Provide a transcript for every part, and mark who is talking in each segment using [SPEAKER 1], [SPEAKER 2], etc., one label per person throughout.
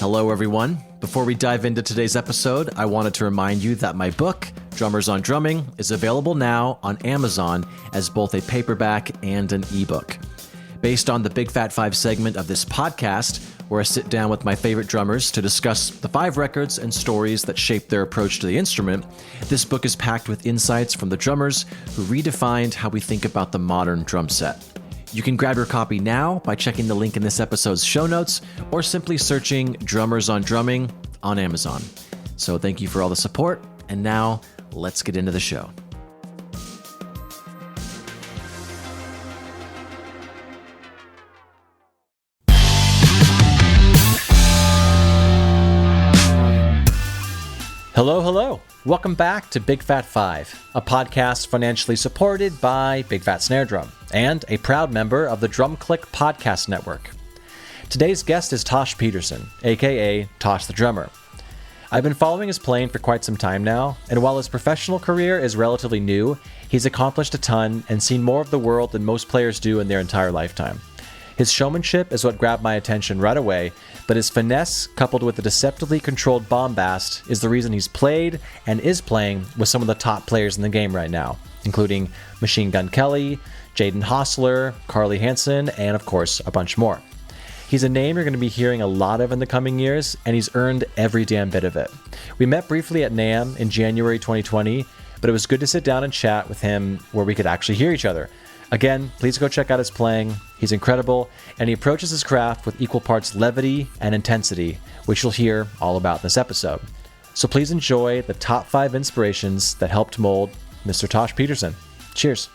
[SPEAKER 1] Hello, everyone. Before we dive into today's episode, I wanted to remind you that my book, Drummers on Drumming, is available now on Amazon as both a paperback and an ebook. Based on the Big Fat 5 segment of this podcast, where I sit down with my favorite drummers to discuss the 5 records and stories that shaped their approach to the instrument, this book is packed with insights from the drummers who redefined how we think about the modern drum set. You can grab your copy now by checking the link in this episode's show notes or simply searching Drummers on Drumming on Amazon. So thank you for all the support, and now let's get into the show. Hello. Welcome back to Big Fat 5, a podcast financially supported by Big Fat Snare Drum and a proud member of the Drum Click Podcast Network. Today's guest is Tosh Peterson, aka Tosh the Drummer. I've been following his playing for quite some time now, and while his professional career is relatively new, he's accomplished a ton and seen more of the world than most players do in their entire lifetime. His showmanship is what grabbed my attention right away, but his finesse, coupled with the deceptively controlled bombast, is the reason he's played and is playing with some of the top players in the game right now, including Machine Gun Kelly, Jaden Hossler, Carlie Hanson, and of course, a bunch more. He's a name you're going to be hearing a lot of in the coming years, and he's earned every damn bit of it. We met briefly at NAMM in January 2020, but it was good to sit down and chat with him where we could actually hear each other. Again, please go check out his playing. He's incredible, and he approaches his craft with equal parts levity and intensity, which you'll hear all about in this episode. So please enjoy the top 5 inspirations that helped mold Mr. Tosh Peterson. Cheers.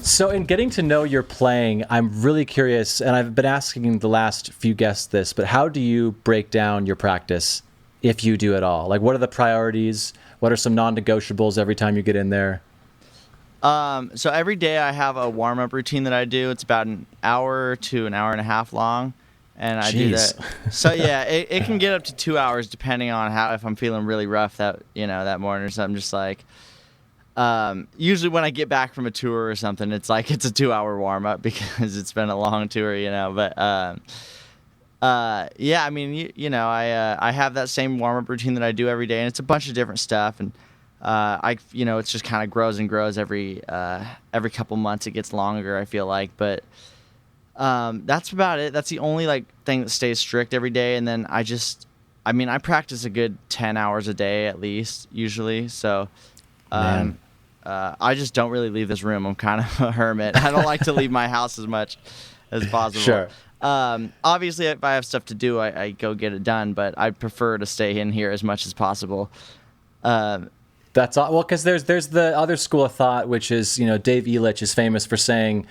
[SPEAKER 1] So in getting to know your playing, I'm really curious, and I've been asking the last few guests this, but how do you break down your practice, if you do at all? Like, what are the priorities? What are some non-negotiables every time you get in there?
[SPEAKER 2] So every day I have a warm-up routine that I do. It's about an hour to an hour and a half long, and I do that. So yeah, it can get up to 2 hours depending on if I'm feeling really rough that morning or something. Just like. Usually when I get back from a tour or something, it's a 2-hour warm up because it's been a long tour, but, yeah, I mean, I have that same warm up routine that I do every day, and it's a bunch of different stuff. And, it's just kind of grows and grows every couple months. It gets longer, I feel like, but, that's about it. That's the only thing that stays strict every day. And then I practice a good 10 hours a day at least usually. So, I just don't really leave this room. I'm kind of a hermit. I don't like to leave my house as much as possible.
[SPEAKER 1] Sure.
[SPEAKER 2] Obviously, if I have stuff to do, I go get it done, but I prefer to stay in here as much as possible.
[SPEAKER 1] That's all. Well, because there's the other school of thought, which is, Dave Elitch is famous for saying,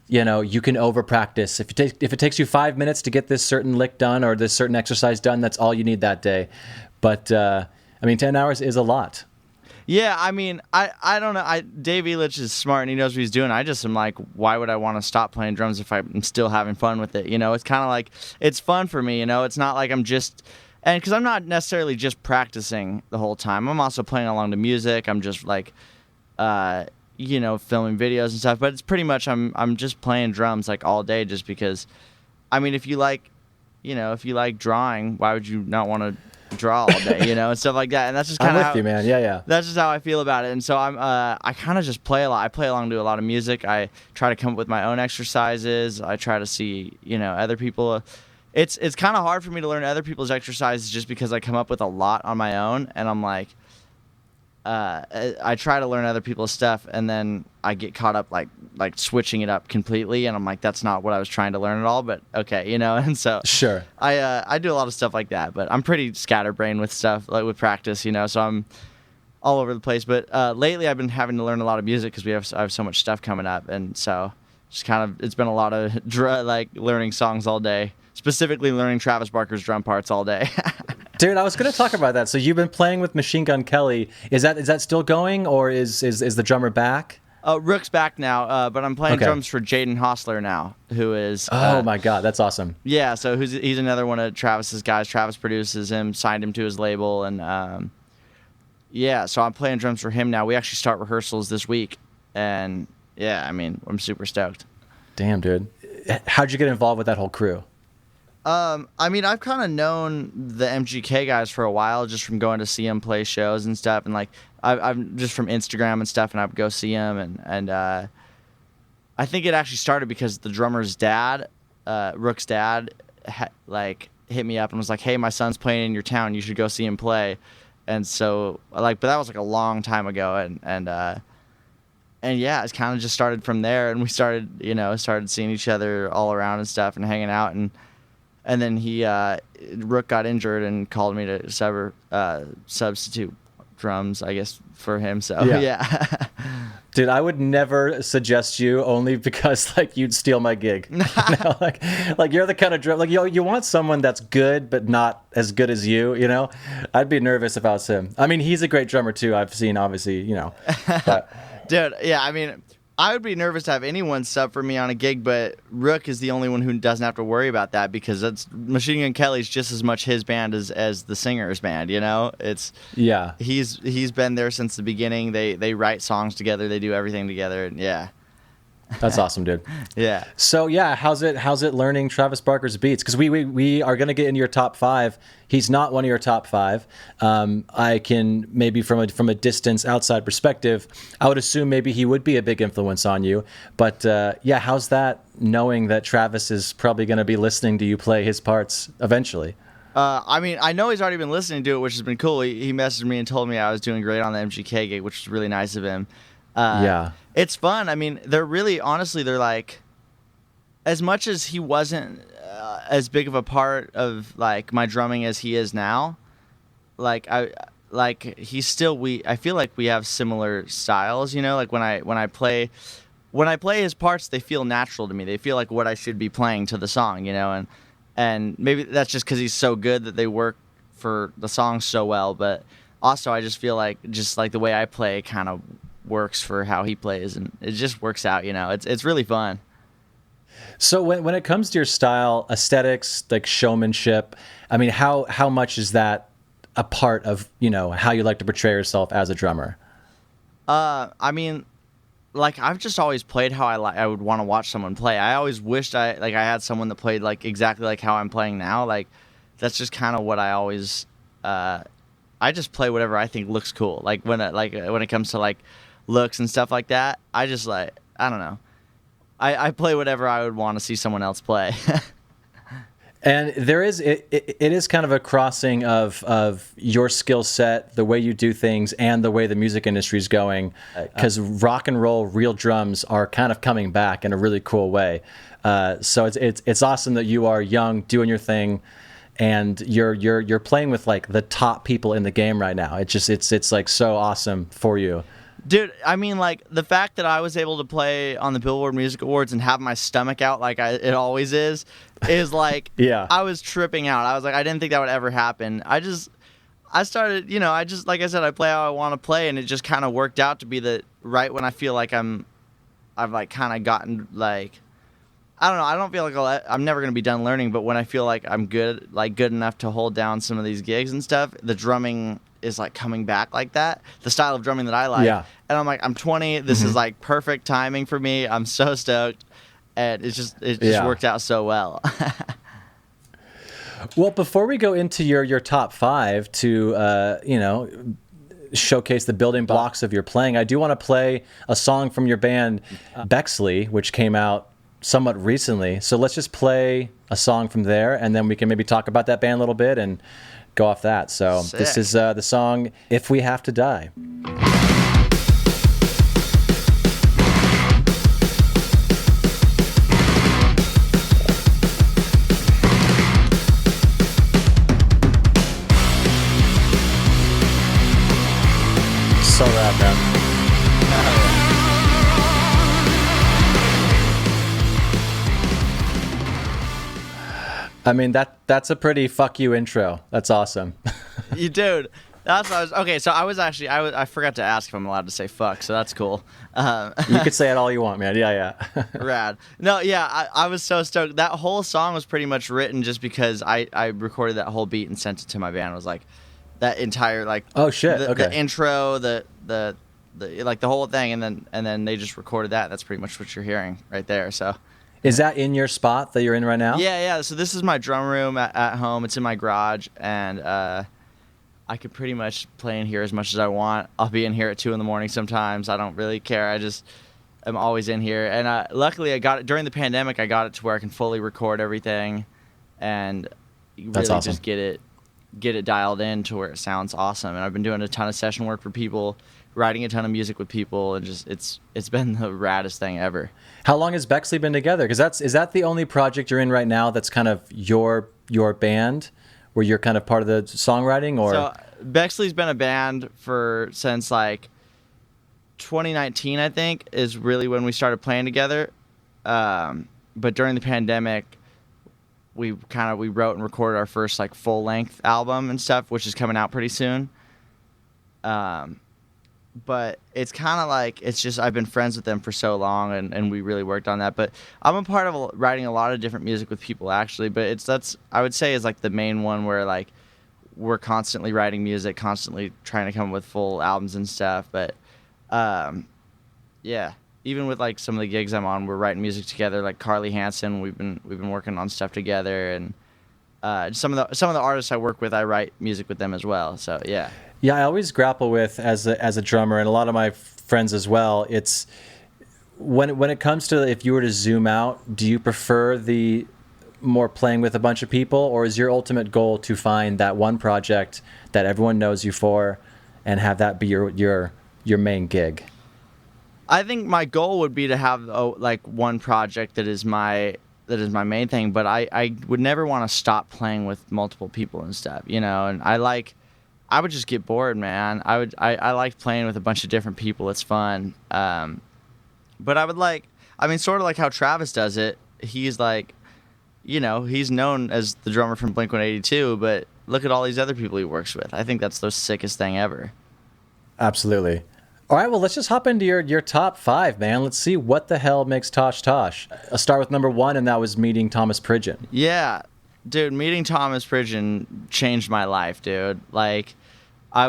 [SPEAKER 1] you can over practice. If it takes you 5 minutes to get this certain lick done or this certain exercise done, that's all you need that day. But 10 hours is a lot.
[SPEAKER 2] Yeah, I mean, I don't know. Dave Elitch is smart and he knows what he's doing. I just am like, why would I want to stop playing drums if I'm still having fun with it? It's kind of like, it's fun for me, It's not like I'm just, and because I'm not necessarily just practicing the whole time. I'm also playing along to music. I'm just filming videos and stuff. But it's pretty much, I'm just playing drums all day just because, if you like drawing, why would you not want to draw all day, and stuff like that. And that's just kind of
[SPEAKER 1] I'm with you, man. Yeah.
[SPEAKER 2] That's just how I feel about it. And so I kind of just play a lot. I play along to a lot of music. I try to come up with my own exercises. I try to see, other people. It's kind of hard for me to learn other people's exercises just because I come up with a lot on my own, and I'm like, I try to learn other people's stuff, and then I get caught up like switching it up completely, and I'm like, that's not what I was trying to learn at all. But okay, and so
[SPEAKER 1] sure,
[SPEAKER 2] I do a lot of stuff like that, but I'm pretty scatterbrained with stuff with practice, so I'm all over the place. But lately, I've been having to learn a lot of music because I have so much stuff coming up, and so just it's been a lot of learning songs all day, specifically learning Travis Barker's drum parts all day.
[SPEAKER 1] Dude, I was going to talk about that. So you've been playing with Machine Gun Kelly. Is that still going, or is the drummer back?
[SPEAKER 2] Rook's back now, but I'm playing
[SPEAKER 1] Okay.
[SPEAKER 2] drums for Jaden Hossler now, who is...
[SPEAKER 1] Oh, my God. That's awesome.
[SPEAKER 2] Yeah, so he's another one of Travis's guys. Travis produces him, signed him to his label, and yeah, so I'm playing drums for him now. We actually start rehearsals this week, and yeah, I mean, I'm super stoked.
[SPEAKER 1] Damn, dude. How'd you get involved with that whole crew?
[SPEAKER 2] I mean, I've kind of known the MGK guys for a while, just from going to see them play shows and stuff, and like I'm just from Instagram and stuff, and I would go see them, and I think it actually started because the drummer's dad, Rook's dad, hit me up and was like, "Hey, my son's playing in your town. You should go see him play." And so, but that was like a long time ago, and yeah, it's kind of just started from there, and we started seeing each other all around and stuff, and hanging out, and then Rook got injured and called me to substitute drums, I guess, for him. So yeah.
[SPEAKER 1] Dude, I would never suggest you, only because like you'd steal my gig. Like you're the kind of drum, like you want someone that's good but not as good as you. I'd be nervous if I was him. I mean, he's a great drummer too. I've seen, obviously, But.
[SPEAKER 2] Dude, yeah, I mean, I would be nervous to have anyone sub for me on a gig, but Rook is the only one who doesn't have to worry about that, because that's Machine Gun Kelly's just as much his band as the singer's band. He's been there since the beginning. They write songs together, they do everything together, and yeah.
[SPEAKER 1] That's awesome, dude.
[SPEAKER 2] Yeah.
[SPEAKER 1] So yeah, how's it learning Travis Barker's beats? Because we are gonna get into your top 5. He's not one of your top 5. I can maybe from a distance outside perspective, I would assume maybe he would be a big influence on you. But yeah, how's that, knowing that Travis is probably gonna be listening to you play his parts eventually?
[SPEAKER 2] I mean, I know he's already been listening to it, which has been cool. He messaged me and told me I was doing great on the MGK gig, which was really nice of him.
[SPEAKER 1] Yeah.
[SPEAKER 2] It's fun. I mean, they're like, as much as he wasn't as big of a part of like my drumming as he is now, he's still, I feel like we have similar styles, like when I play his parts, they feel natural to me. They feel like what I should be playing to the song, and maybe that's just because he's so good that they work for the song so well, but also I just feel like the way I play kind of works for how he plays, and it just works out. It's really fun.
[SPEAKER 1] So when it comes to your style, aesthetics, like showmanship, I mean, how much is that a part of how you like to portray yourself as a drummer?
[SPEAKER 2] I mean, like, I've just always played how I would want to watch someone play. I always wished I had someone that played like exactly like how I'm playing now. Like, that's just kind of what I always I just play whatever I think looks cool. Like when it comes to like looks and stuff like that, I just I don't know. I play whatever I would want to see someone else play.
[SPEAKER 1] And it is kind of a crossing of your skill set, the way you do things, and the way the music industry is going, because rock and roll real drums are kind of coming back in a really cool way. So it's awesome that you are young, doing your thing, and you're playing with like the top people in the game right now. It's like so awesome for you.
[SPEAKER 2] Dude, I mean, like, the fact that I was able to play on the Billboard Music Awards and have my stomach out like it always is like,
[SPEAKER 1] yeah.
[SPEAKER 2] I was tripping out. I was like, I didn't think that would ever happen. I started, like I said, I play how I want to play, and it just kind of worked out to be that right when I feel like I've like kind of gotten like, I don't know, I don't feel like I'm never going to be done learning, but when I feel like I'm good enough to hold down some of these gigs and stuff, the drumming is like coming back like that, the style of drumming that I like.
[SPEAKER 1] Yeah.
[SPEAKER 2] And I'm like, I'm 20, this is like perfect timing for me. I'm so stoked, and it just worked out so well.
[SPEAKER 1] Well, before we go into your top 5 to showcase the building blocks of your playing, I do want to play a song from your band Bexley, which came out somewhat recently. So let's just play a song from there, and then we can maybe talk about that band a little bit and go off that. So
[SPEAKER 2] Sick.
[SPEAKER 1] This is the song "If We Have to Die." So rad, man. I mean, that's a pretty fuck you intro. That's awesome.
[SPEAKER 2] You dude, That's what I was. Okay, so I was actually I forgot to ask if I'm allowed to say fuck, so that's cool.
[SPEAKER 1] You could say it all you want, man. Yeah.
[SPEAKER 2] Rad. No, yeah, I was so stoked. That whole song was pretty much written just because I recorded that whole beat and sent it to my band. It was like that entire like
[SPEAKER 1] oh shit,
[SPEAKER 2] the intro, the like the whole thing, and then they just recorded that. That's pretty much what you're hearing right there. So.
[SPEAKER 1] Is that in your spot that you're in right now?
[SPEAKER 2] Yeah. So this is my drum room at home. It's in my garage, and I could pretty much play in here as much as I want. I'll be in here at 2 a.m. sometimes. I don't really care. I'm always in here. And luckily, I got it during the pandemic. I got it to where I can fully record everything, and really
[SPEAKER 1] awesome.
[SPEAKER 2] just get it dialed in to where it sounds awesome. And I've been doing a ton of session work for people, writing a ton of music with people, and just it's been the raddest thing ever.
[SPEAKER 1] How long has Bexley been together? Because is that the only project you're in right now that's kind of your band, where you're kind of part of the songwriting? Or
[SPEAKER 2] so Bexley's been a band since like 2019, I think, is really when we started playing together. But during the pandemic, we wrote and recorded our first like full length album and stuff, which is coming out pretty soon. But it's kind of like, it's just, I've been friends with them for so long, and we really worked on that. But I'm a part of writing a lot of different music with people, actually. But that's I would say is like the main one where like we're constantly writing music, constantly trying to come up with full albums and stuff. But yeah, even with like some of the gigs I'm on, we're writing music together. Like Carlie Hanson, we've been working on stuff together, and some of the artists I work with, I write music with them as well. So yeah.
[SPEAKER 1] Yeah, I always grapple with as a drummer, and a lot of my friends as well. It's when it comes to, if you were to zoom out, do you prefer the more playing with a bunch of people, or is your ultimate goal to find that one project that everyone knows you for, and have that be your main gig?
[SPEAKER 2] I think my goal would be to have like one project that is my main thing, but I would never want to stop playing with multiple people and stuff, you know. And I would just get bored, man. I like playing with a bunch of different people. It's fun. But sort of like how Travis does it. He's like, you know, he's known as the drummer from Blink-182, but look at all these other people he works with. I think that's the sickest thing ever.
[SPEAKER 1] Absolutely. All right, well, let's just hop into your top 5, man. Let's see what the hell makes Tosh Tosh. I'll start with number 1, and that was meeting Thomas Pridgeon.
[SPEAKER 2] Yeah. Dude, meeting Thomas Pridgeon changed my life, dude. Like, I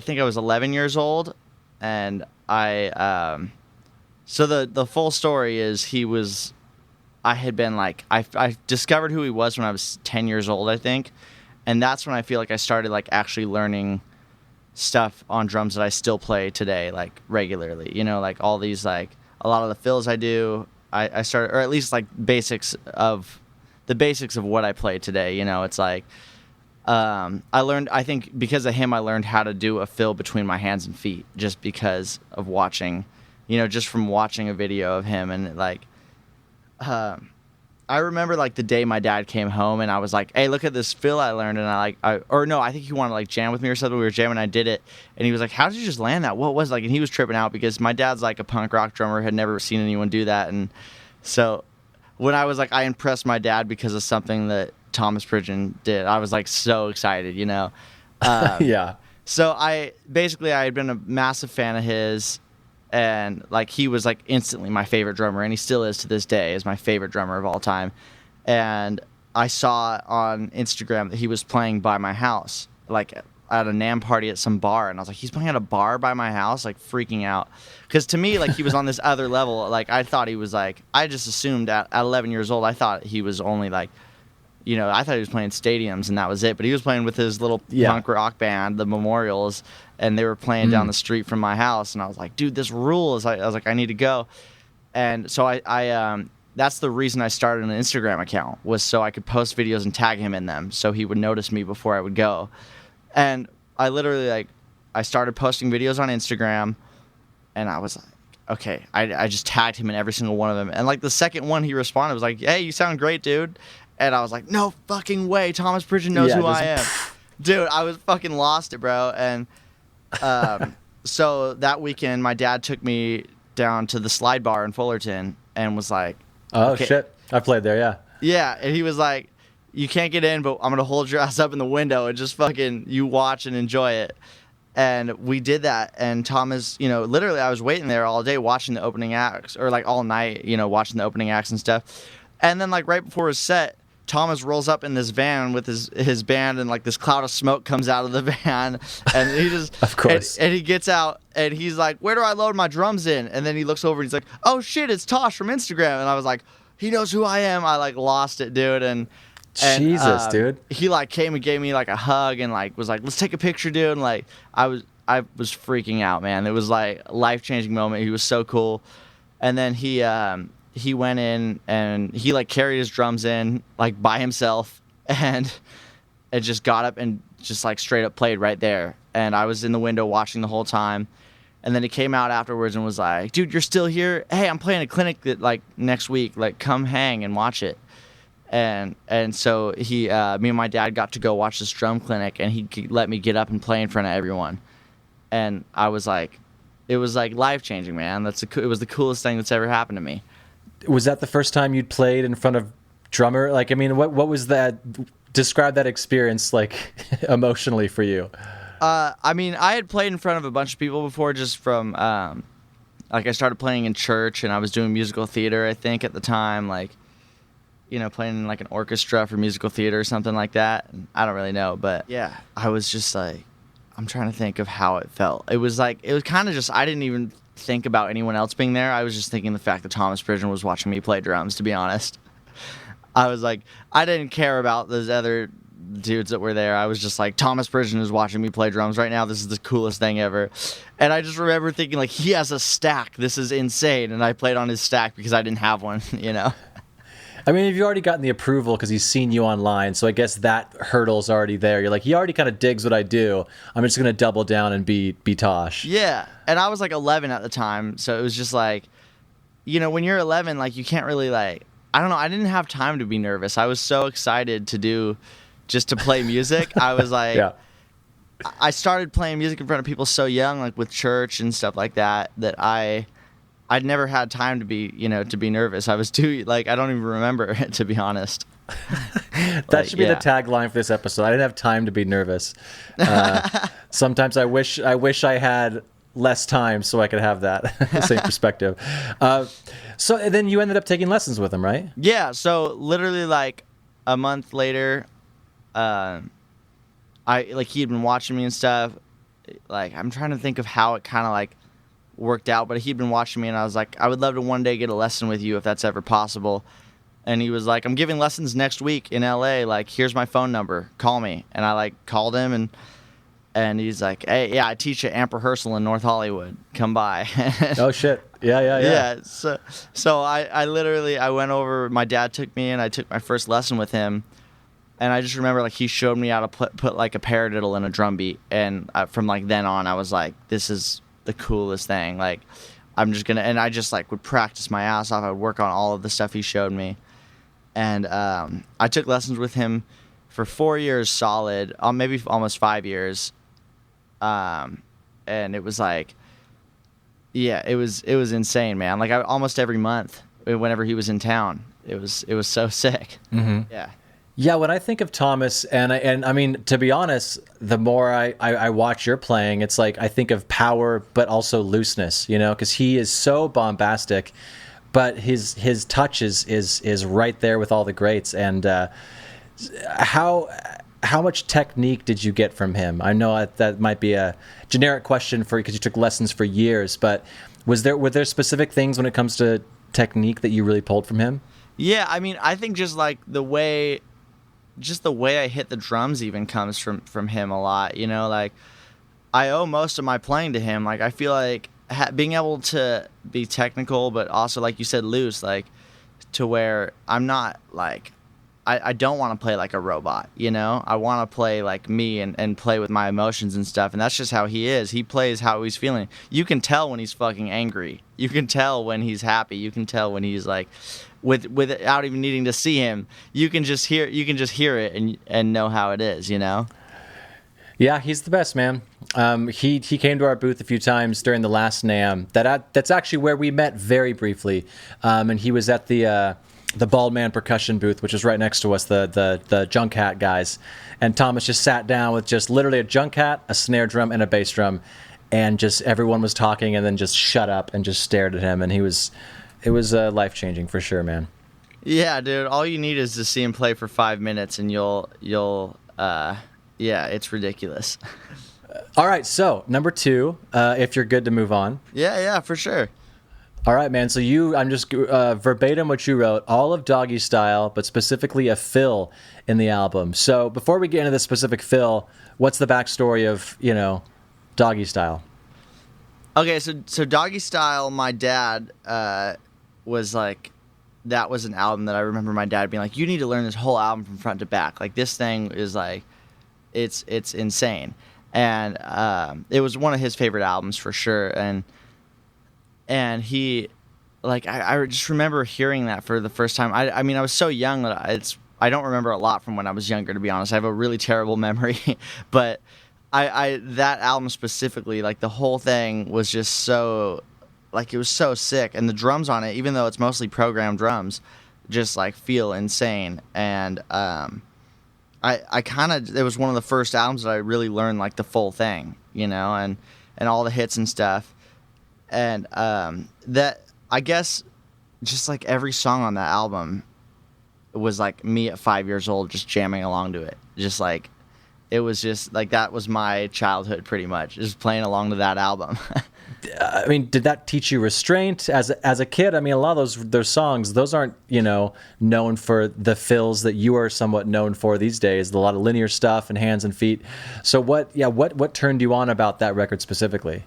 [SPEAKER 2] think I was 11 years old, and so the full story is I discovered who he was when I was 10 years old, I think, and that's when I feel like I started like actually learning stuff on drums that I still play today, like regularly, you know, like all these, like a lot of the fills I do, I started, or at least like the basics of what I play today, you know. It's like, I think because of him, I learned how to do a fill between my hands and feet, just because of watching, you know, just from watching a video of him. And like, I remember like the day my dad came home and I was like, hey, look at this fill I learned. And I think he wanted to like jam with me or something. We were jamming, I did it. And he was like, how did you just land that? What was it like? And he was tripping out because my dad's like a punk rock drummer, had never seen anyone do that. And so when I was like, I impressed my dad because of something that Thomas Pridgeon did, I was like so excited, you know?
[SPEAKER 1] Yeah.
[SPEAKER 2] So I had been a massive fan of his, and like he was like instantly my favorite drummer, and he still is to this day, is my favorite drummer of all time. And I saw on Instagram that he was playing by my house, like at a NAMM party at some bar, and I was like, he's playing at a bar by my house, like freaking out, because to me, like, he was on this other level. Like, I thought he was like, I just assumed at 11 years old, I thought he was only like, you know, I thought he was playing stadiums and that was it. But he was playing with his little punk rock band, the Memorials, and they were playing down the street from my house. And I was like, dude, this rules. I was like, I need to go. And so I that's the reason I started an Instagram account, was so I could post videos and tag him in them, so he would notice me before I would go. And I literally, I started posting videos on Instagram, and I was like, okay, I just tagged him in every single one of them. And like the second one he responded was like, hey, you sound great, dude. And I was like, no fucking way, Thomas Pridgeon knows who I am. Dude, I was fucking lost it, bro. And so that weekend, my dad took me down to the Slide Bar in Fullerton and was like,
[SPEAKER 1] oh,
[SPEAKER 2] okay.
[SPEAKER 1] Shit. I played there, yeah.
[SPEAKER 2] Yeah, and he was like, you can't get in, but I'm going to hold your ass up in the window and just fucking you watch and enjoy it. And we did that. And Thomas, literally I was waiting there all day watching the opening acts, or like all night, watching the opening acts and stuff. And then like right before his set, Thomas rolls up in this van with his band, and like this cloud of smoke comes out of the van, and he just
[SPEAKER 1] of course,
[SPEAKER 2] and he gets out and he's like, "Where do I load my drums in?" And then he looks over and he's like, "Oh shit, it's Tosh from Instagram." And I was like, "He knows who I am." I like lost it, dude. And
[SPEAKER 1] Jesus, dude.
[SPEAKER 2] He like came and gave me like a hug and like was like, "Let's take a picture, dude." And like I was freaking out, man. It was like a life-changing moment. He was so cool. And then he went in and he like carried his drums in like by himself, and it just got up and just like straight up played right there. And I was in the window watching the whole time. And then he came out afterwards and was like, "Dude, you're still here? Hey, I'm playing a clinic that like next week, like come hang and watch it." And so me and my dad got to go watch this drum clinic, and he let me get up and play in front of everyone. And I was like, it was like life-changing, man. It was the coolest thing that's ever happened to me.
[SPEAKER 1] Was that the first time you'd played in front of drummer? Like, I mean, what was that? Describe that experience, like, emotionally for you.
[SPEAKER 2] I mean, I had played in front of a bunch of people before, just from, like, I started playing in church, and I was doing musical theater, I think, at the time, like, playing in, like, an orchestra for musical theater or something like that. I don't really know, but, yeah, I was just, like, I'm trying to think of how it felt. It was kind of just, I didn't even think about anyone else being there. I was just thinking the fact that Thomas Pridgeon was watching me play drums, to be honest. I was like, I didn't care about those other dudes that were there. I was just like, Thomas Pridgeon is watching me play drums right now. This is the coolest thing ever. And I just remember thinking, like, he has a stack. This is insane. And I played on his stack because I didn't have one,
[SPEAKER 1] I mean, you've already gotten the approval because he's seen you online, so I guess that hurdle's already there. You're like, he already kind of digs what I do. I'm just going to double down and be Tosh.
[SPEAKER 2] Yeah, and I was like 11 at the time, so it was just like, when you're 11, like, you can't really, like, I don't know, I didn't have time to be nervous. I was so excited to play music. I was like,
[SPEAKER 1] yeah.
[SPEAKER 2] I started playing music in front of people so young, like with church and stuff like that, that I'd never had time to be, to be nervous. I was too, like, I don't even remember it, to be honest.
[SPEAKER 1] That should be the tagline for this episode. I didn't have time to be nervous. Sometimes I wish I had less time so I could have that same perspective. So then you ended up taking lessons with him, right?
[SPEAKER 2] Yeah. So literally like a month later, he had been watching me and stuff. Like, I'm trying to think of how it kind of like worked out, but he'd been watching me, and I was like, I would love to one day get a lesson with you if that's ever possible. And he was like, I'm giving lessons next week in LA, like, here's my phone number, call me. And I like called him, and he's like, hey, yeah, I teach at Amp Rehearsal in North Hollywood, come by.
[SPEAKER 1] Oh shit. Yeah.
[SPEAKER 2] So I went over, my dad took me, and I took my first lesson with him. And I just remember, like, he showed me how to put like a paradiddle in a drum beat, and from like then on I was like, this is the coolest thing. Like, I'm just gonna, and I just like would practice my ass off. I would work on all of the stuff he showed me, and I took lessons with him for 4 years solid, maybe almost 5 years, and it was like, yeah, it was insane, man. Like, almost every month whenever he was in town, it was so sick.
[SPEAKER 1] Mm-hmm. Yeah, when I think of Thomas, and I mean, to be honest, the more I watch your playing, it's like I think of power, but also looseness, because he is so bombastic, but his touch is right there with all the greats. And how much technique did you get from him? I know that might be a generic question because you took lessons for years, but were there specific things when it comes to technique that you really pulled from him?
[SPEAKER 2] Yeah, I mean, I think just like the way I hit the drums even comes from him a lot, like I owe most of my playing to him. Like, I feel like being able to be technical, but also, like you said, loose, like to where I'm not like, I don't want to play like a robot, I want to play like me and play with my emotions and stuff. And that's just how he is. He plays how he's feeling. You can tell when he's fucking angry. You can tell when he's happy. You can tell when he's like, without even needing to see him, you can just hear it and know how it is,
[SPEAKER 1] Yeah, he's the best, man. He came to our booth a few times during the last NAMM. That's actually where we met very briefly. And he was at the the bald man percussion booth, which is right next to us, the junk hat guys. And Thomas just sat down with just literally a junk hat, a snare drum, and a bass drum. And just everyone was talking and then just shut up and just stared at him. And it was life-changing for sure, man.
[SPEAKER 2] Yeah, dude. All you need is to see him play for 5 minutes and you'll it's ridiculous.
[SPEAKER 1] All right, so number 2, if you're good to move on.
[SPEAKER 2] Yeah, for sure.
[SPEAKER 1] All right, man. So I'm just verbatim what you wrote, all of Doggy Style, but specifically a fill in the album. So before we get into the specific fill, what's the backstory of, Doggy Style?
[SPEAKER 2] Okay, so Doggy Style, my dad was like, that was an album that I remember my dad being like, you need to learn this whole album from front to back. Like, this thing is like, it's insane. And it was one of his favorite albums for sure. And he, like, I just remember hearing that for the first time. I mean, I was so young that I don't remember a lot from when I was younger, to be honest. I have a really terrible memory. But that album specifically, like, the whole thing was just so, like, it was so sick. And the drums on it, even though it's mostly programmed drums, just, like, feel insane. And I kind of, it was one of the first albums that I really learned, like, the full thing, and all the hits and stuff. And that, I guess, just like every song on that album was like me at 5 years old just jamming along to it. Just like, it was just like, that was my childhood pretty much, just playing along to that album.
[SPEAKER 1] I mean, did that teach you restraint as a kid? I mean, a lot of those songs, those aren't, known for the fills that you are somewhat known for these days. A lot of linear stuff and hands and feet. So what turned you on about that record specifically?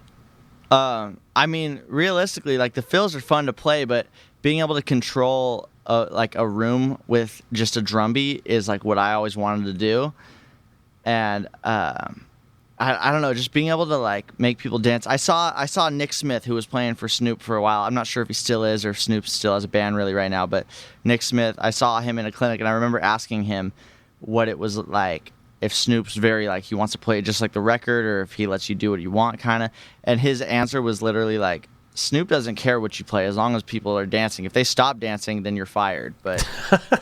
[SPEAKER 2] I mean, realistically, like, the fills are fun to play, but being able to control like a room with just a drum beat is like what I always wanted to do. And I don't know, just being able to like make people dance. I saw Nick Smith, who was playing for Snoop for a while. I'm not sure if he still is or if Snoop still has a band really right now, but Nick Smith, I saw him in a clinic, and I remember asking him what it was like, if Snoop's very, like, he wants to play it just like the record, or if he lets you do what you want, kind of. And his answer was literally like, Snoop doesn't care what you play as long as people are dancing. If they stop dancing, then you're fired. But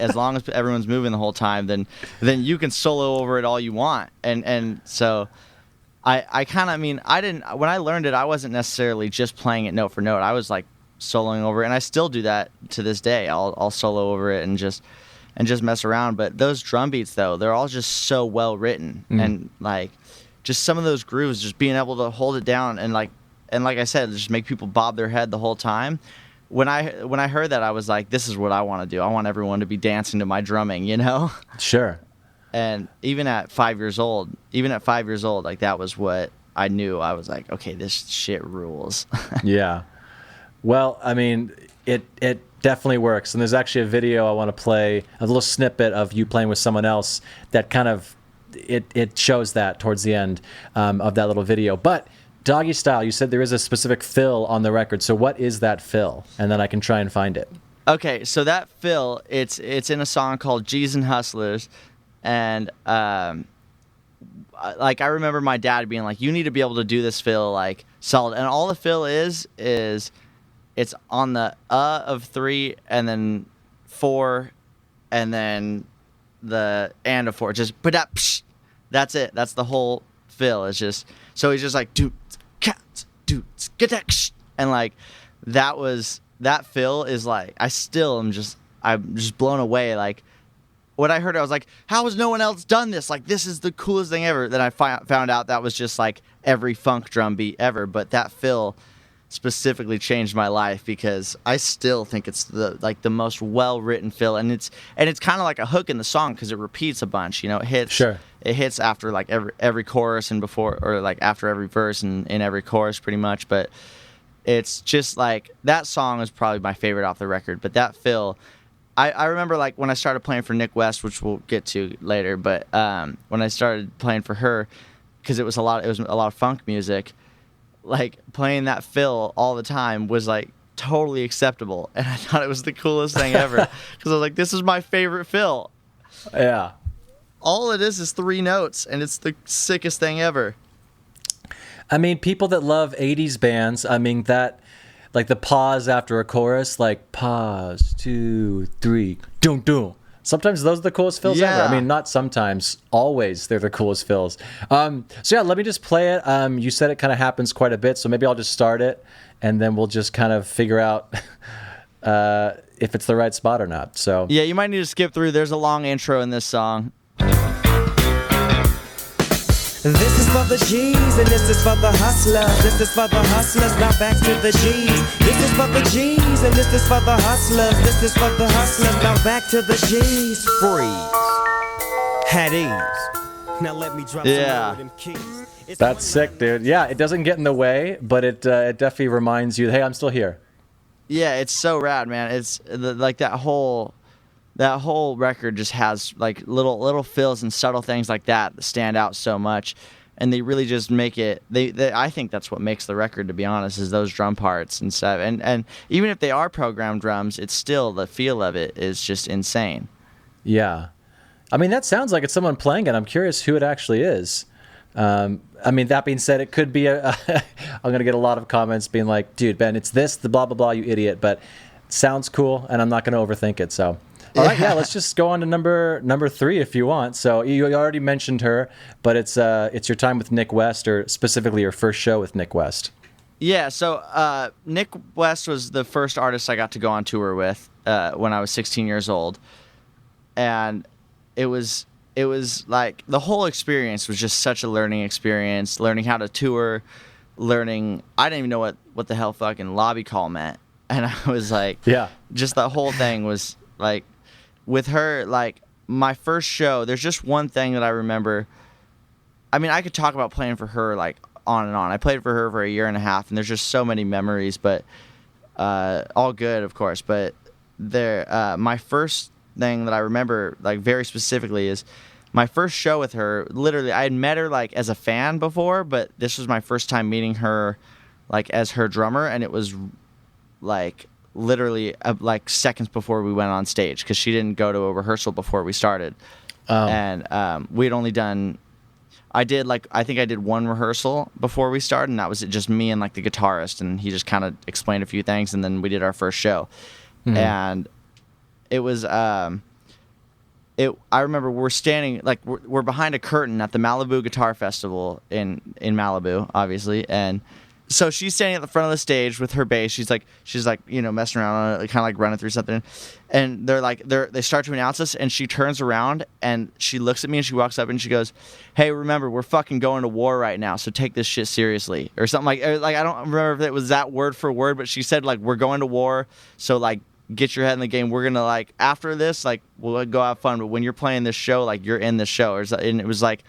[SPEAKER 2] as long as everyone's moving the whole time, then you can solo over it all you want. And so I kind of, I mean, when I learned it, I wasn't necessarily just playing it note for note. I was like soloing over it, and I still do that to this day. I'll solo over it and just mess around. But those drum beats, though, they're all just so well written. And like, just some of those grooves, just being able to hold it down and like I said, just make people bob their head the whole time. When I heard that, I was like, this is what I want to do. I want everyone to be dancing to my drumming,
[SPEAKER 1] Sure.
[SPEAKER 2] And even at 5 years old, like, that was what I knew. I was like, okay, this shit rules.
[SPEAKER 1] Yeah. Well, I mean, it definitely works. And there's actually a video I want to play, a little snippet of you playing with someone else that kind of, it shows that towards the end of that little video. But Doggy Style, you said there is a specific fill on the record. So what is that fill? And then I can try and find it.
[SPEAKER 2] Okay, so that fill, it's in a song called Jaden Hossler. And like, I remember my dad being like, you need to be able to do this fill like solid. And all the fill is it's on the of 3 and then 4 and then the and of 4. Just put that, psh, that's it. That's the whole fill. It's just, so he's just like, dude, cats, dude, get that, ksh. And like, that fill is like, I'm just blown away. Like, when I heard it, I was like, how has no one else done this? Like, this is the coolest thing ever. Then I found out that was just like every funk drum beat ever. But that fill specifically changed my life, because I still think it's the most well-written fill. And it's kind of like a hook in the song, because it repeats a bunch. It hits.
[SPEAKER 1] Sure.
[SPEAKER 2] It hits after like every chorus and before, or like after every verse and in every chorus pretty much. But it's just like, that song is probably my favorite off the record. But that fill, I remember like when I started playing for Nick West, which we'll get to later, but when I started playing for her, because it was a lot of funk music, like playing that fill all the time was like totally acceptable, and I thought it was the coolest thing ever, because I was like, this is my favorite fill.
[SPEAKER 1] Yeah.
[SPEAKER 2] All it is 3 notes, and it's the sickest thing ever.
[SPEAKER 1] I mean, people that love 80s bands, I mean, that like the pause after a chorus, like pause 2 3 don't. Sometimes those are the coolest fills ever. I mean, not sometimes, always they're the coolest fills. So yeah, let me just play it. You said it kind of happens quite a bit, so maybe I'll just start it, and then we'll just kind of figure out if it's the right spot or not. So
[SPEAKER 2] yeah, you might need to skip through. There's a long intro in this song.
[SPEAKER 3] This is for the G's and this is for the hustlers. This is for the hustlers, now back to the G's. This is for the G's and this is for the hustlers. This is for the hustlers, now back to the G's. Freeze. Had ease. Now let me drop some more of them keys.
[SPEAKER 1] That's sick, dude. Yeah, it doesn't get in the way, but it definitely reminds you, hey, I'm still here.
[SPEAKER 2] Yeah, it's so rad, man. It's like that whole record just has like little fills and subtle things like that stand out so much, and they really just make it. I think that's what makes the record, to be honest, is those drum parts and stuff. And even if they are programmed drums, it's still the feel of it is just insane.
[SPEAKER 1] Yeah, I mean that sounds like it's someone playing it. I'm curious who it actually is. I mean, that being said, it could be I'm gonna get a lot of comments being like, "Dude, Ben, it's this, the blah blah blah, you idiot." But it sounds cool, and I'm not gonna overthink it. So. All right, yeah, let's just go on to number 3 if you want. So you already mentioned her, but it's your time with Nick West, or specifically your first show with Nick West.
[SPEAKER 2] Yeah, so Nick West was the first artist I got to go on tour with when I was 16 years old, and it was like the whole experience was just such a learning experience. Learning how to tour, I didn't even know what the hell fucking lobby call meant, and I was like,
[SPEAKER 1] yeah,
[SPEAKER 2] just the whole thing was like. With her, like, my first show, there's just one thing that I remember. I mean, I could talk about playing for her, like, on and on. I played for her for a year and a half, and there's just so many memories, but all good, of course. But my first thing that I remember, like, very specifically is my first show with her. Literally, I had met her, like, as a fan before, but this was my first time meeting her, like, as her drummer, and it was, like... literally like seconds before we went on stage, because she didn't go to a rehearsal before we started. And we'd only done I think I did one rehearsal before we started, and that was just me and like the guitarist, and he just kind of explained a few things, and then we did our first show. And it was I remember we're standing, like we're behind a curtain at the Malibu Guitar Festival in Malibu, obviously, and so she's standing at the front of the stage with her bass. She's like, you know, messing around on it, kind of like running through something. And they start to announce us, and she turns around and she looks at me and she walks up and she goes, "Hey, remember, we're fucking going to war right now, so take this shit seriously," or something like I don't remember if it was that word for word, but she said like, "We're going to war, so like get your head in the game. We're gonna like after this, like we'll go have fun, but when you're playing this show, like you're in the show." And it was like,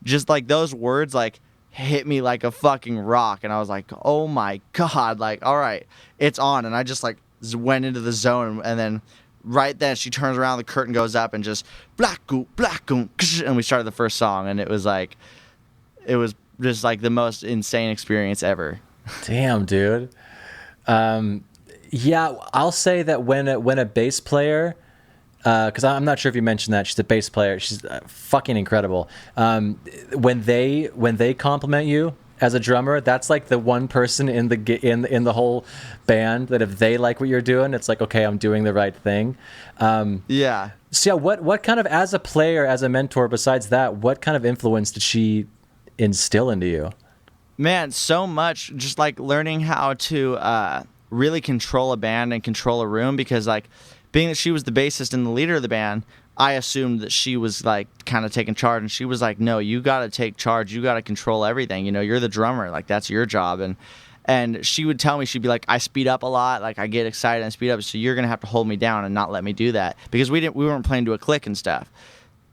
[SPEAKER 2] just like those words, like. Hit me like a fucking rock, and I was like, oh my god, like, all right, it's on. And I just like went into the zone, and then right then she turns around, the curtain goes up, and just black goop, and we started the first song, and it was just like the most insane experience ever.
[SPEAKER 1] Damn, dude. Yeah, I'll say that when a bass player, because I'm not sure if you mentioned that she's a bass player, she's fucking incredible. When they compliment you as a drummer, that's like the one person in the whole band that if they like what you're doing, it's like, okay, I'm doing the right thing.
[SPEAKER 2] Yeah.
[SPEAKER 1] So yeah, what kind of, as a player, as a mentor, besides that, what kind of influence did she instill into you?
[SPEAKER 2] Man, so much. Just like learning how to really control a band and control a room, because like. Being that she was the bassist and the leader of the band, I assumed that she was like kind of taking charge, and she was like, "No, you got to take charge. You got to control everything. You know, you're the drummer. Like that's your job." And she would tell me, she'd be like, "I speed up a lot. Like I get excited and speed up. So you're gonna have to hold me down and not let me do that, because we weren't playing to a click and stuff.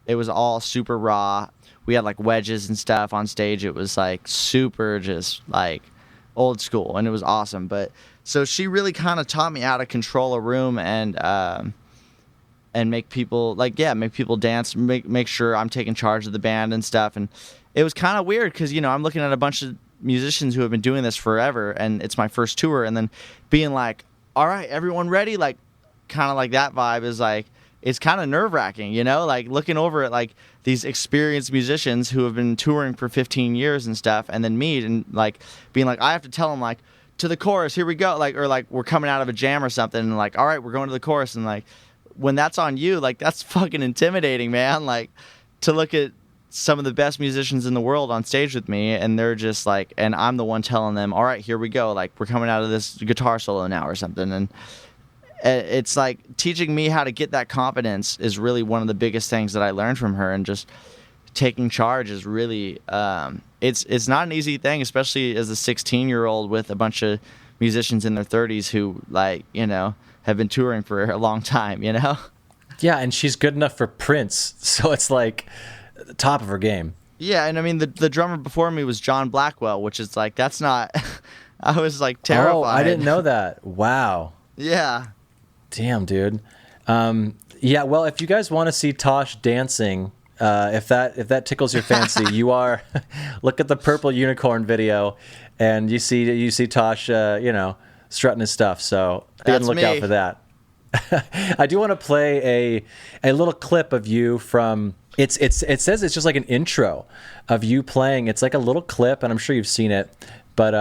[SPEAKER 2] It was all super raw. We had like wedges and stuff on stage. It was like super just like old school, and it was awesome. But so she really kind of taught me how to control a room and make people make people dance, make sure I'm taking charge of the band and stuff. And it was kind of weird because, you know, I'm looking at a bunch of musicians who have been doing this forever, and it's my first tour, and then being like, all right, everyone ready? Like kind of like that vibe is like, it's kind of nerve-wracking, you know, like looking over at like these experienced musicians who have been touring for 15 years and stuff, and then me and like being like, I have to tell them like, to the chorus, here we go. Like, or like we're coming out of a jam or something, and like, all right, we're going to the chorus, and like when that's on you, like that's fucking intimidating, man. Like to look at some of the best musicians in the world on stage with me, and they're just like, and I'm the one telling them, all right, here we go. Like we're coming out of this guitar solo now or something, and it's like teaching me how to get that confidence is really one of the biggest things that I learned from her, and just taking charge is really it's not an easy thing, especially as a 16-year-old with a bunch of musicians in their 30s who like, you know, have been touring for a long time, you know.
[SPEAKER 1] Yeah, and she's good enough for Prince, so it's like the top of her game.
[SPEAKER 2] Yeah, and I mean the drummer before me was John Blackwell, which is like, that's not I was like terrified.
[SPEAKER 1] Oh, I didn't know that. Wow.
[SPEAKER 2] Yeah.
[SPEAKER 1] Damn, dude. Yeah, well, if you guys want to see Tosh dancing, if that tickles your fancy, you are look at the Purple Unicorn video, and you see Tosh, you know, strutting his stuff. So be on the lookout for that. I do want to play a little clip of you from. It says it's just like an intro of you playing. It's like a little clip, and I'm sure you've seen it. But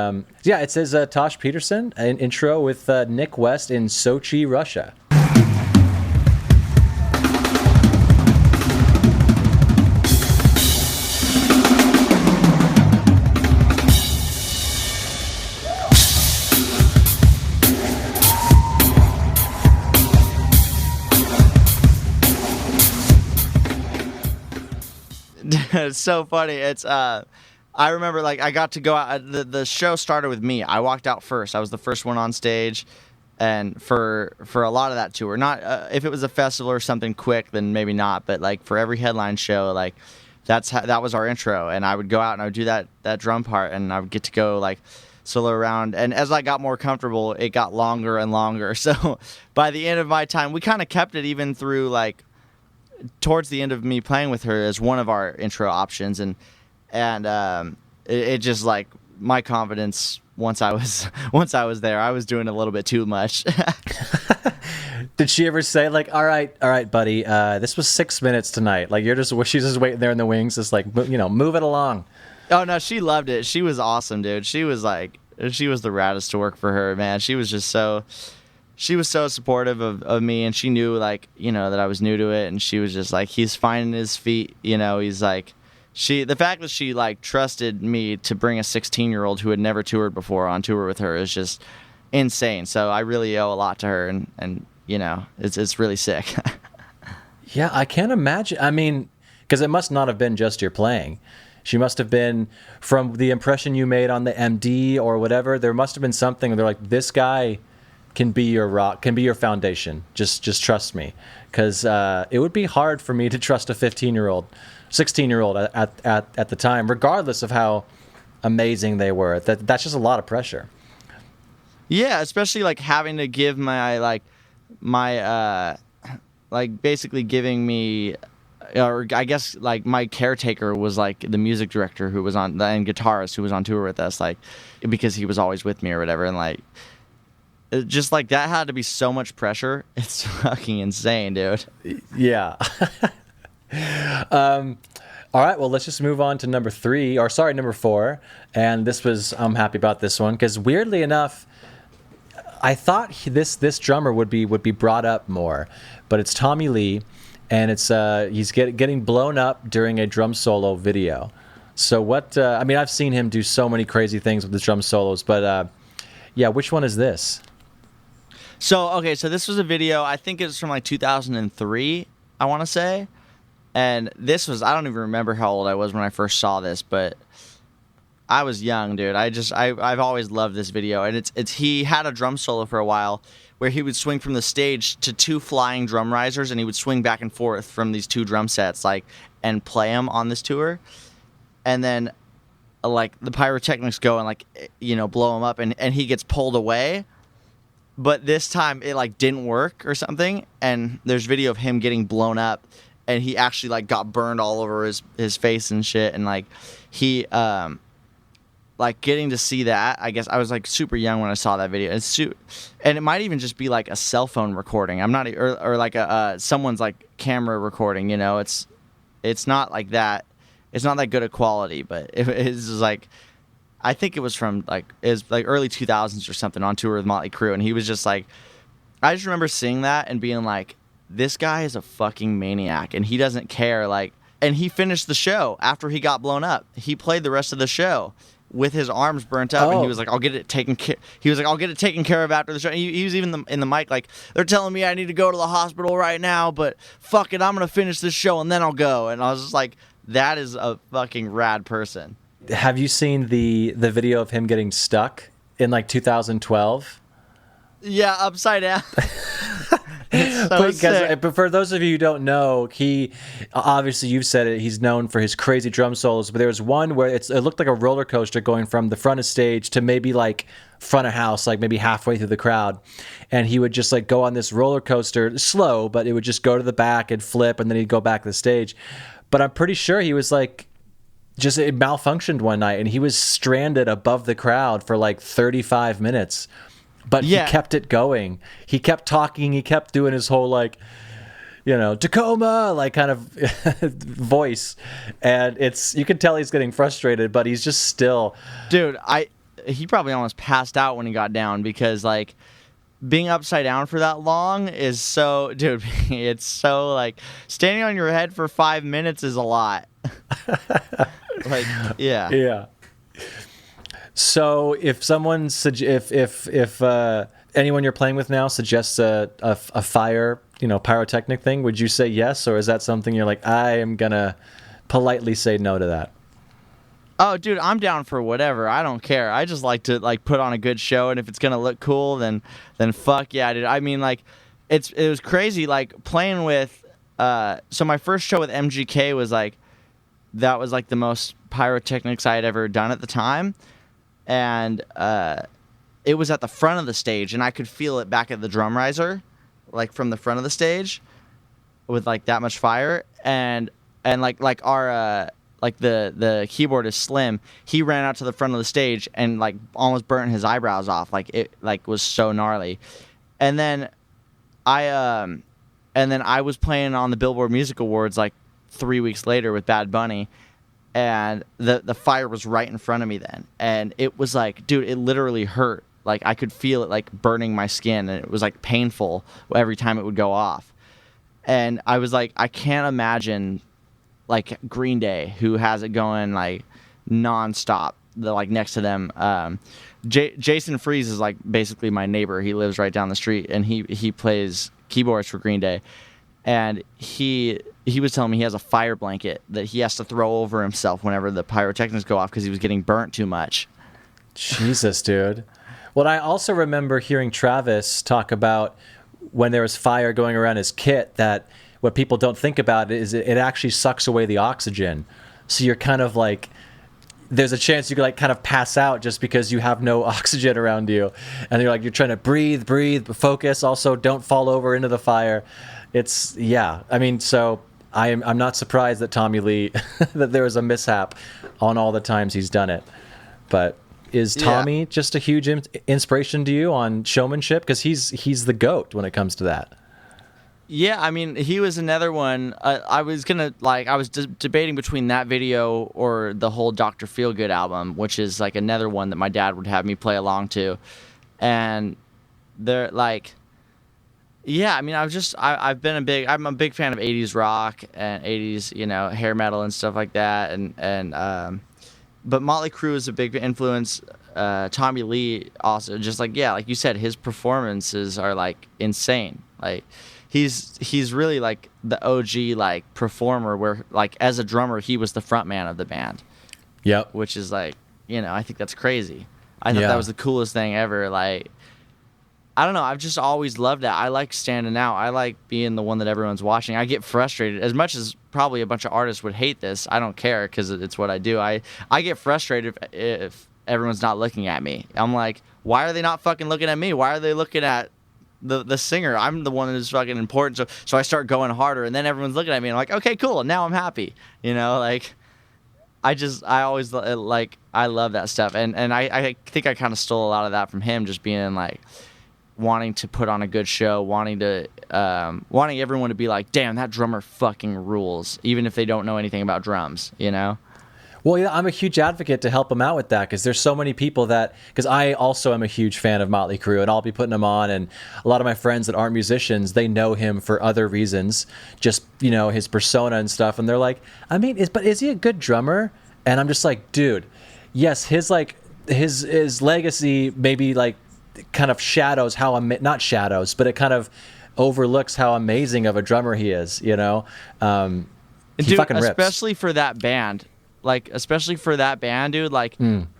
[SPEAKER 1] yeah, it says Tosh Peterson, an intro with Nick West in Sochi, Russia.
[SPEAKER 2] It's so funny. It's I remember like I got to go out. The show started with me. I walked out first. I was the first one on stage, and for a lot of that tour, not if it was a festival or something quick, then maybe not. But like for every headline show, like that was our intro, and I would go out and I would do that drum part, and I would get to go like solo around. And as I got more comfortable, it got longer and longer. So by the end of my time, we kind of kept it even through like towards the end of me playing with her as one of our intro options, and it just like my confidence once I was there, I was doing a little bit too much.
[SPEAKER 1] Did she ever say like, all right, buddy, this was 6 minutes tonight, like she's just waiting there in the wings, just like, you know, move it along?
[SPEAKER 2] Oh no, she loved it. She was awesome, dude. She was the raddest to work for her, man. She was so supportive of me, and she knew, like, you know, that I was new to it, and she was just like, he's finding his feet, you know. He's like, the fact that she like trusted me to bring a 16-year-old who had never toured before on tour with her is just insane. So I really owe a lot to her, and you know, it's really sick.
[SPEAKER 1] Yeah, I can't imagine. I mean, because it must not have been just your playing. She must have been, from the impression you made on the MD or whatever, there must have been something. They're like, this guy can be your rock, can be your foundation. Just trust me, because it would be hard for me to trust a 16-year-old at the time, regardless of how amazing they were. That's just a lot of pressure.
[SPEAKER 2] Yeah, especially like having to give my basically giving me, or I guess like my caretaker was like the music director who was on, and guitarist who was on tour with us, like, because he was always with me or whatever, and like, just like that had to be so much pressure. It's fucking insane, dude.
[SPEAKER 1] Yeah. All right, well, let's just move on to number 4. And I'm happy about this one, because weirdly enough, I thought this drummer would be brought up more, but it's Tommy Lee, and it's he's getting blown up during a drum solo video. So what? I mean, I've seen him do so many crazy things with the drum solos, but yeah, which one is this?
[SPEAKER 2] So this was a video. I think it was from like 2003, I want to say. And this was, I don't even remember how old I was when I first saw this, but I was young, dude. I've always loved this video. And it's he had a drum solo for a while where he would swing from the stage to 2 flying drum risers, and he would swing back and forth from these 2 drum sets, like, and play them on this tour. And then like the pyrotechnics go and, like, you know, blow him up, and he gets pulled away. But this time it like didn't work or something, and there's video of him getting blown up, and he actually like got burned all over his face and shit, and like he like getting to see that, I guess I was like super young when I saw that video. And it might even just be like a cell phone recording. I'm not, or like someone's like camera recording, you know. It's not like that. It's not that good a quality, but it's just like I think it was from early 2000s or something, on tour with Motley Crue, and he was just like, I just remember seeing that and being like, this guy is a fucking maniac, and he doesn't care. Like, and he finished the show after he got blown up. He played the rest of the show with his arms burnt up, and he was like, I'll get it taken care. He was like, I'll get it taken care of after the show. He was even in the mic like, they're telling me I need to go to the hospital right now, but fuck it, I'm gonna finish this show and then I'll go. And I was just like, that is a fucking rad person.
[SPEAKER 1] Have you seen the video of him getting stuck in like 2012?
[SPEAKER 2] Yeah, upside down.
[SPEAKER 1] But for those of you who don't know, he obviously, you've said it, he's known for his crazy drum solos, but there was one where it looked like a roller coaster going from the front of stage to maybe like front of house, like maybe halfway through the crowd, and he would just like go on this roller coaster, slow, but it would just go to the back and flip, and then he'd go back to the stage. But I'm pretty sure he was like, just it malfunctioned one night, and he was stranded above the crowd for like 35 minutes. But he kept it going. He kept talking. He kept doing his whole, like, you know, Tacoma, like, kind of voice. And you can tell he's getting frustrated, but he's just still.
[SPEAKER 2] Dude, he probably almost passed out when he got down, because, like, being upside down for that long is so, dude, it's so, like, standing on your head for 5 minutes is a lot. Like, yeah.
[SPEAKER 1] Yeah. So if someone if anyone you're playing with now suggests a fire, you know, pyrotechnic thing, would you say yes, or is that something you're like, I am gonna politely say no to that?
[SPEAKER 2] Oh, dude, I'm down for whatever. I don't care. I just like to like put on a good show, and if it's gonna look cool, then fuck yeah, dude. I mean, like, it was crazy, like playing with. So my first show with MGK was like, that was like the most pyrotechnics I had ever done at the time. And it was at the front of the stage, and I could feel it back at the drum riser, like from the front of the stage, with like that much fire. And like our like the keyboardist Slim, he ran out to the front of the stage and like almost burnt his eyebrows off. Like it like was so gnarly. And then I was playing on the Billboard Music Awards like 3 weeks later with Bad Bunny. And the fire was right in front of me then. And it was like, dude, it literally hurt. Like, I could feel it, like, burning my skin. And it was, like, painful every time it would go off. And I was like, I can't imagine, like, Green Day, who has it going, like, nonstop, like, next to them. Jason Freeze is, like, basically my neighbor. He lives right down the street. And he plays keyboards for Green Day. And he was telling me he has a fire blanket that he has to throw over himself whenever the pyrotechnics go off because he was getting burnt too much.
[SPEAKER 1] Jesus, dude. Well, I also remember hearing Travis talk about when there was fire going around his kit, that what people don't think about is it actually sucks away the oxygen. So you're kind of like, there's a chance you could like kind of pass out just because you have no oxygen around you. And you're trying to breathe, but focus. Also, don't fall over into the fire. It's, yeah. I mean, so I'm not surprised that Tommy Lee, that there was a mishap on all the times he's done it. But is Tommy just a huge inspiration to you on showmanship? Because he's the GOAT when it comes to that.
[SPEAKER 2] Yeah, I mean, he was another one. I was debating between that video or the whole Dr. Feelgood album, which is like another one that my dad would have me play along to. And they're like, yeah, I mean, I'm a big fan of 80s rock and 80s, you know, hair metal and stuff like that. But Motley Crue is a big influence. Tommy Lee also, just like, yeah, like you said, his performances are like insane. Like, he's really like the OG like performer, where like as a drummer he was the front man of the band.
[SPEAKER 1] Yep.
[SPEAKER 2] Which is like, you know, I think that's crazy. I thought that was the coolest thing ever. Like, I don't know, I've just always loved that. I like standing out. I like being the one that everyone's watching. I get frustrated, as much as probably a bunch of artists would hate this. I don't care, because it's what I do. I get frustrated if everyone's not looking at me. I'm like, why are they not fucking looking at me? Why are they looking at the singer? I'm the one who's fucking important. So I start going harder, and then everyone's looking at me, and I'm like, okay, cool, now I'm happy. You know, like, I always like, I love that stuff. And I think I kind of stole a lot of that from him, just being like, wanting to put on a good show, wanting everyone to be like, damn, that drummer fucking rules, even if they don't know anything about drums, you know?
[SPEAKER 1] Well, yeah, I'm a huge advocate to help him out with that because there's so many people because I also am a huge fan of Motley Crue and I'll be putting him on. And a lot of my friends that aren't musicians, they know him for other reasons, just, his persona and stuff. And they're like, I mean, is he a good drummer? And I'm just like, dude, yes, his legacy maybe like kind of shadows not shadows, but it kind of overlooks how amazing of a drummer he is, He
[SPEAKER 2] Dude,
[SPEAKER 1] fucking rips.
[SPEAKER 2] Especially for that band, dude,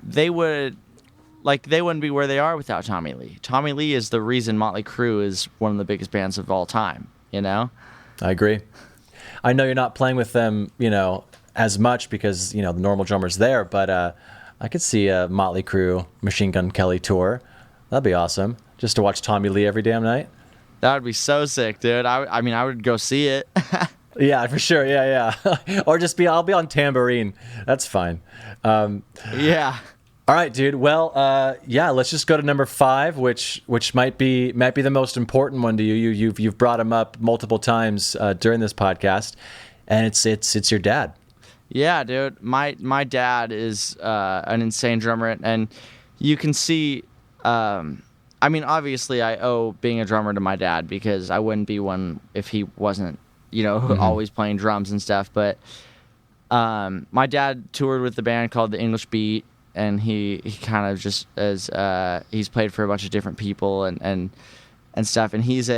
[SPEAKER 2] they wouldn't be where they are without Tommy Lee. Tommy Lee is the reason Motley Crue is one of the biggest bands of all time,
[SPEAKER 1] I agree. I know you're not playing with them, as much because, the normal drummer's there, but I could see a Motley Crue Machine Gun Kelly tour. That'd be awesome. Just to watch Tommy Lee every damn night.
[SPEAKER 2] That would be so sick, dude. I would go see it.
[SPEAKER 1] Yeah, for sure. Yeah. Or I'll be on tambourine. That's fine.
[SPEAKER 2] Yeah.
[SPEAKER 1] All right, dude. Well, let's just go to number 5, which might be the most important one to you. You've brought him up multiple times during this podcast, and it's your dad.
[SPEAKER 2] Yeah, dude. My dad is an insane drummer, and you can see. Obviously, I owe being a drummer to my dad because I wouldn't be one if he wasn't, always playing drums and stuff. But my dad toured with the band called the English Beat, and he kind of just he's played for a bunch of different people and stuff. And he's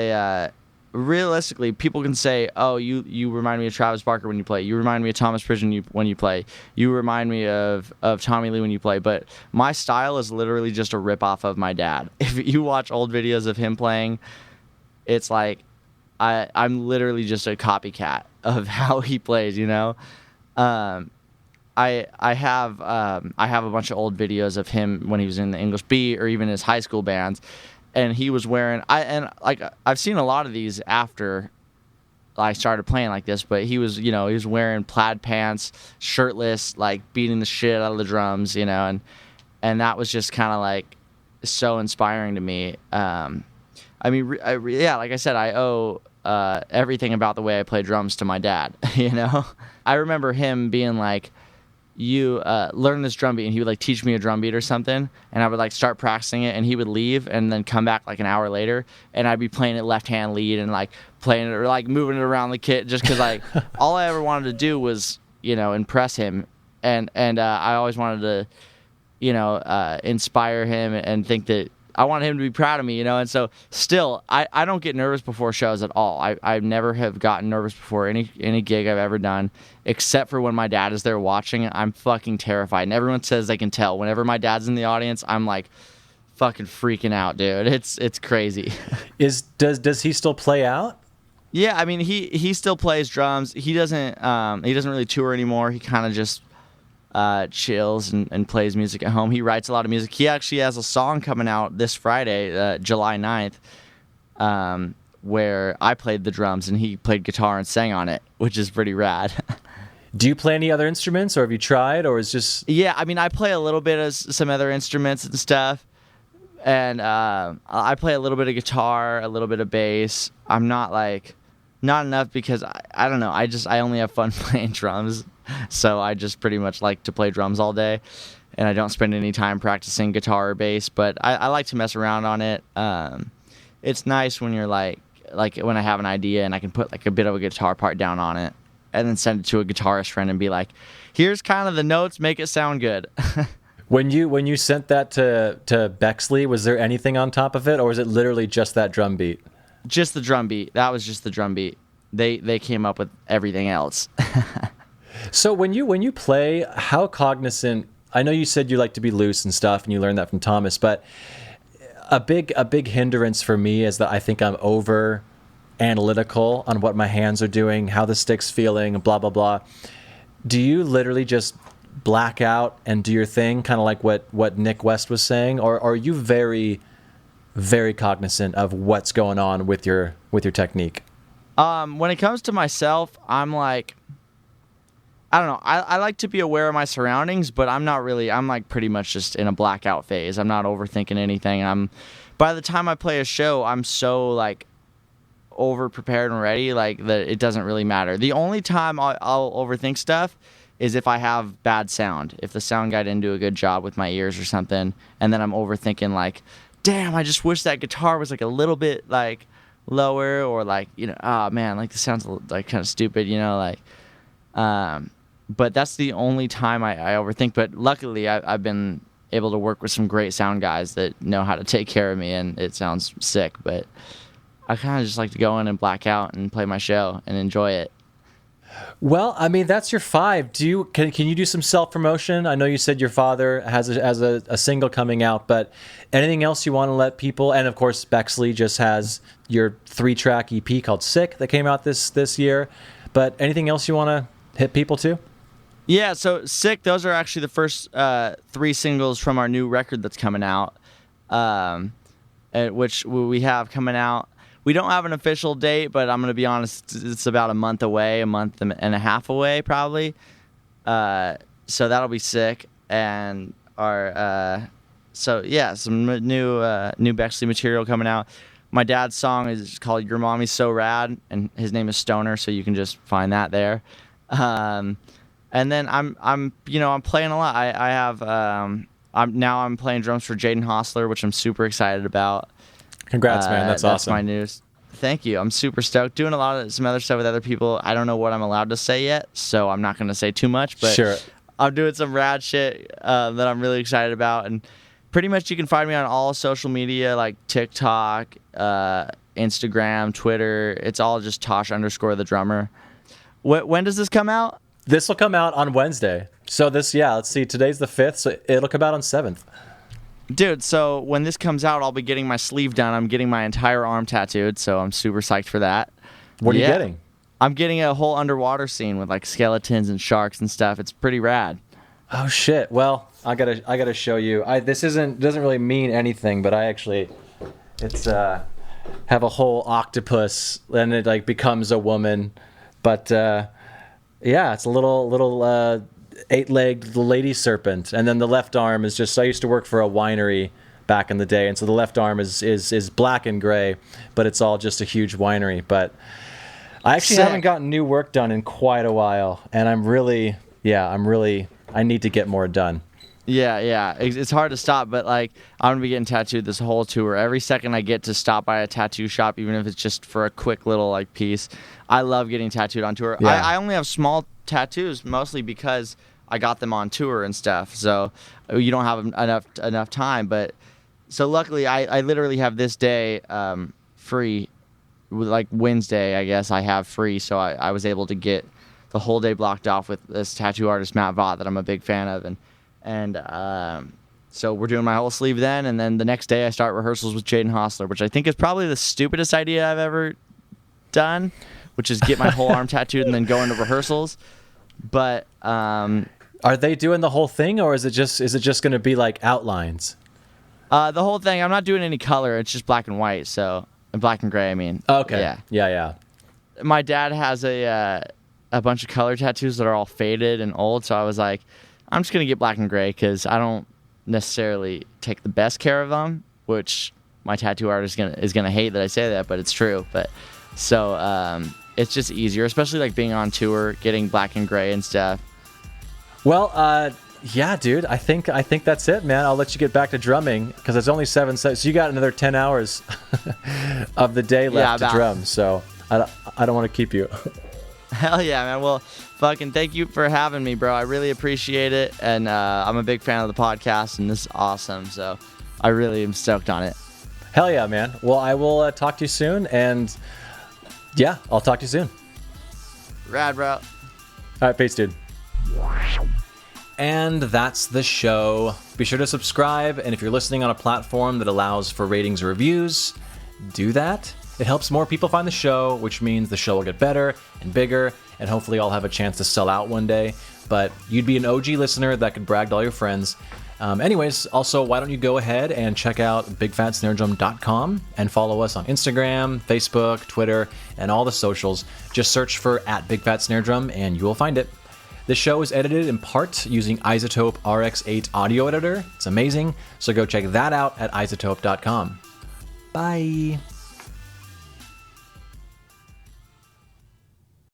[SPEAKER 2] realistically, people can say, oh, you remind me of Travis Barker when you play. You remind me of Thomas Pridgen when you play. You remind me of Tommy Lee when you play. But my style is literally just a ripoff of my dad. If you watch old videos of him playing, it's like I'm literally just a copycat of how he plays. I have a bunch of old videos of him when he was in the English Beat or even his high school bands. And he was wearing I've seen a lot of these after I started playing like this, but he was wearing plaid pants, shirtless, like beating the shit out of the drums, and that was just kind of like so inspiring to me. Like I said, I owe everything about the way I play drums to my dad. I remember him being like, you learn this drum beat, and he would like teach me a drum beat or something, and I would like start practicing it, and he would leave and then come back like an hour later, and I'd be playing it left hand lead and like playing it or like moving it around the kit just because like all I ever wanted to do was impress him, and I always wanted to inspire him and think that I wanted him to be proud of me, and so still I don't get nervous before shows at all. I never have gotten nervous before any gig I've ever done, except for when my dad is there watching. I'm fucking terrified, and everyone says they can tell. Whenever my dad's in the audience, I'm like fucking freaking out, dude. It's crazy.
[SPEAKER 1] Does he still play out?
[SPEAKER 2] Yeah, I mean he still plays drums. He doesn't really tour anymore. He kind of just chills and plays music at home. He writes a lot of music. He actually has a song coming out this Friday, July 9th, where I played the drums and he played guitar and sang on it, which is pretty rad.
[SPEAKER 1] Do you play any other instruments, or have you tried, or is just...
[SPEAKER 2] Yeah, I mean, I play a little bit of some other instruments and stuff, and I play a little bit of guitar, a little bit of bass. I'm not enough because I don't know, I only have fun playing drums, so I just pretty much like to play drums all day, and I don't spend any time practicing guitar or bass, but I like to mess around on it. It's nice when you're like when I have an idea and I can put like a bit of a guitar part down on it and then send it to a guitarist friend and be like, here's kind of the notes, make it sound good.
[SPEAKER 1] When you sent that to Bexley, was there anything on top of it, or was it literally just that drum beat?
[SPEAKER 2] Just the drum beat. That was just the drum beat. They came up with everything else.
[SPEAKER 1] So when you play, how cognizant? I know you said you like to be loose and stuff, and you learned that from Thomas. But a big hindrance for me is that I think I'm over analytical on what my hands are doing, how the stick's feeling, blah blah blah. Do you literally just black out and do your thing, kind of like what Nick West was saying, or are you very, very cognizant of what's going on with your technique?
[SPEAKER 2] When it comes to myself, I'm like, I don't know. I like to be aware of my surroundings, but I'm not really. I'm like pretty much just in a blackout phase. I'm not overthinking anything. By the time I play a show, I'm so like over prepared and ready, like that it doesn't really matter. The only time I'll overthink stuff is if I have bad sound. If the sound guy didn't do a good job with my ears or something, and then I'm overthinking like, damn, I just wish that guitar was like a little bit like lower, or like, you know, oh man, like this sounds like kind of stupid, you know, like, but that's the only time I overthink. But luckily I've been able to work with some great sound guys that know how to take care of me, and it sounds sick, but I kind of just like to go in and black out and play my show and enjoy it.
[SPEAKER 1] Well, I mean, that's your 5. Can you do some self-promotion? I know you said your father has a single coming out, but anything else you want to let people? And of course, Bexley just has your 3-track EP called Sick that came out this year. But anything else you want to hit people to?
[SPEAKER 2] Yeah, so Sick, those are actually the first 3 singles from our new record that's coming out, which we have coming out. We don't have an official date, but I'm going to be honest, it's about a month away, a month and a half away probably. So that'll be sick. And some new Bexley material coming out. My dad's song is called Your Mommy's So Rad, and his name is Stoner, so you can just find that there. And then I'm playing a lot. I'm playing drums for Jaden Hossler, which I'm super excited about.
[SPEAKER 1] Congrats, man. That's awesome.
[SPEAKER 2] That's my news. Thank you. I'm super stoked. Doing a lot of some other stuff with other people. I don't know what I'm allowed to say yet, so I'm not going to say too much. But
[SPEAKER 1] sure.
[SPEAKER 2] I'm doing some rad shit that I'm really excited about. And pretty much you can find me on all social media like TikTok, Instagram, Twitter. It's all just Tosh_the drummer. When does this come out?
[SPEAKER 1] This will come out on Wednesday. So let's see. Today's the 5th, so it'll come out on 7th.
[SPEAKER 2] Dude, so when this comes out, I'll be getting my sleeve done. I'm getting my entire arm tattooed, so I'm super psyched for that.
[SPEAKER 1] What are you getting?
[SPEAKER 2] I'm getting a whole underwater scene with like skeletons and sharks and stuff. It's pretty rad.
[SPEAKER 1] Oh shit! Well, I gotta show you. This doesn't really mean anything, but it's have a whole octopus and it like becomes a woman, but it's a little 8-legged lady serpent, and then the left arm is just. I used to work for a winery back in the day, and so the left arm is black and gray, but it's all just a huge winery. But I actually haven't gotten new work done in quite a while, and I need to get more done.
[SPEAKER 2] Yeah, it's hard to stop, but like I'm gonna be getting tattooed this whole tour. Every second I get to stop by a tattoo shop, even if it's just for a quick little like piece, I love getting tattooed on tour. Yeah. I only have small tattoos, mostly because I got them on tour and stuff, so you don't have enough time. But so luckily, I literally have this day free, like Wednesday, I guess I have free, so I was able to get the whole day blocked off with this tattoo artist Matt Vaught that I'm a big fan of, and so we're doing my whole sleeve then, and then the next day I start rehearsals with Jaden Hossler, which I think is probably the stupidest idea I've ever done, which is get my whole arm tattooed and then go into rehearsals. But
[SPEAKER 1] are they doing the whole thing, or is it just going to be like outlines?
[SPEAKER 2] The whole thing. I'm not doing any color. It's just black and white. So black and gray. I mean.
[SPEAKER 1] Okay. Yeah.
[SPEAKER 2] My dad has a bunch of color tattoos that are all faded and old. So I was like, I'm just gonna get black and gray because I don't necessarily take the best care of them. Which my tattoo artist is gonna hate that I say that, but it's true. But so it's just easier, especially like being on tour, getting black and gray and stuff.
[SPEAKER 1] Well, yeah, dude, I think that's it, man. I'll let you get back to drumming because it's only 7 sets. So you got another 10 hours of the day left to drum. So I don't want to keep you.
[SPEAKER 2] Hell yeah, man. Well, fucking thank you for having me, bro. I really appreciate it. And I'm a big fan of the podcast, and this is awesome. So I really am stoked on it.
[SPEAKER 1] Hell yeah, man. Well, I will talk to you soon. And yeah, I'll talk to you soon.
[SPEAKER 2] Rad, bro.
[SPEAKER 1] All right, peace, dude. And that's the show. Be sure to subscribe, and if you're listening on a platform that allows for ratings or reviews, do that. It helps more people find the show, which means the show will get better and bigger, and hopefully I'll have a chance to sell out one day. But you'd be an OG listener that could brag to all your friends. Anyways, also, why don't you go ahead and check out bigfatsnaredrum.com and follow us on Instagram, Facebook, Twitter, and all the socials. Just search for @BigFatSnareDrum and you will find it. This show is edited in part using iZotope RX8 audio editor. It's amazing, so go check that out at iZotope.com. Bye.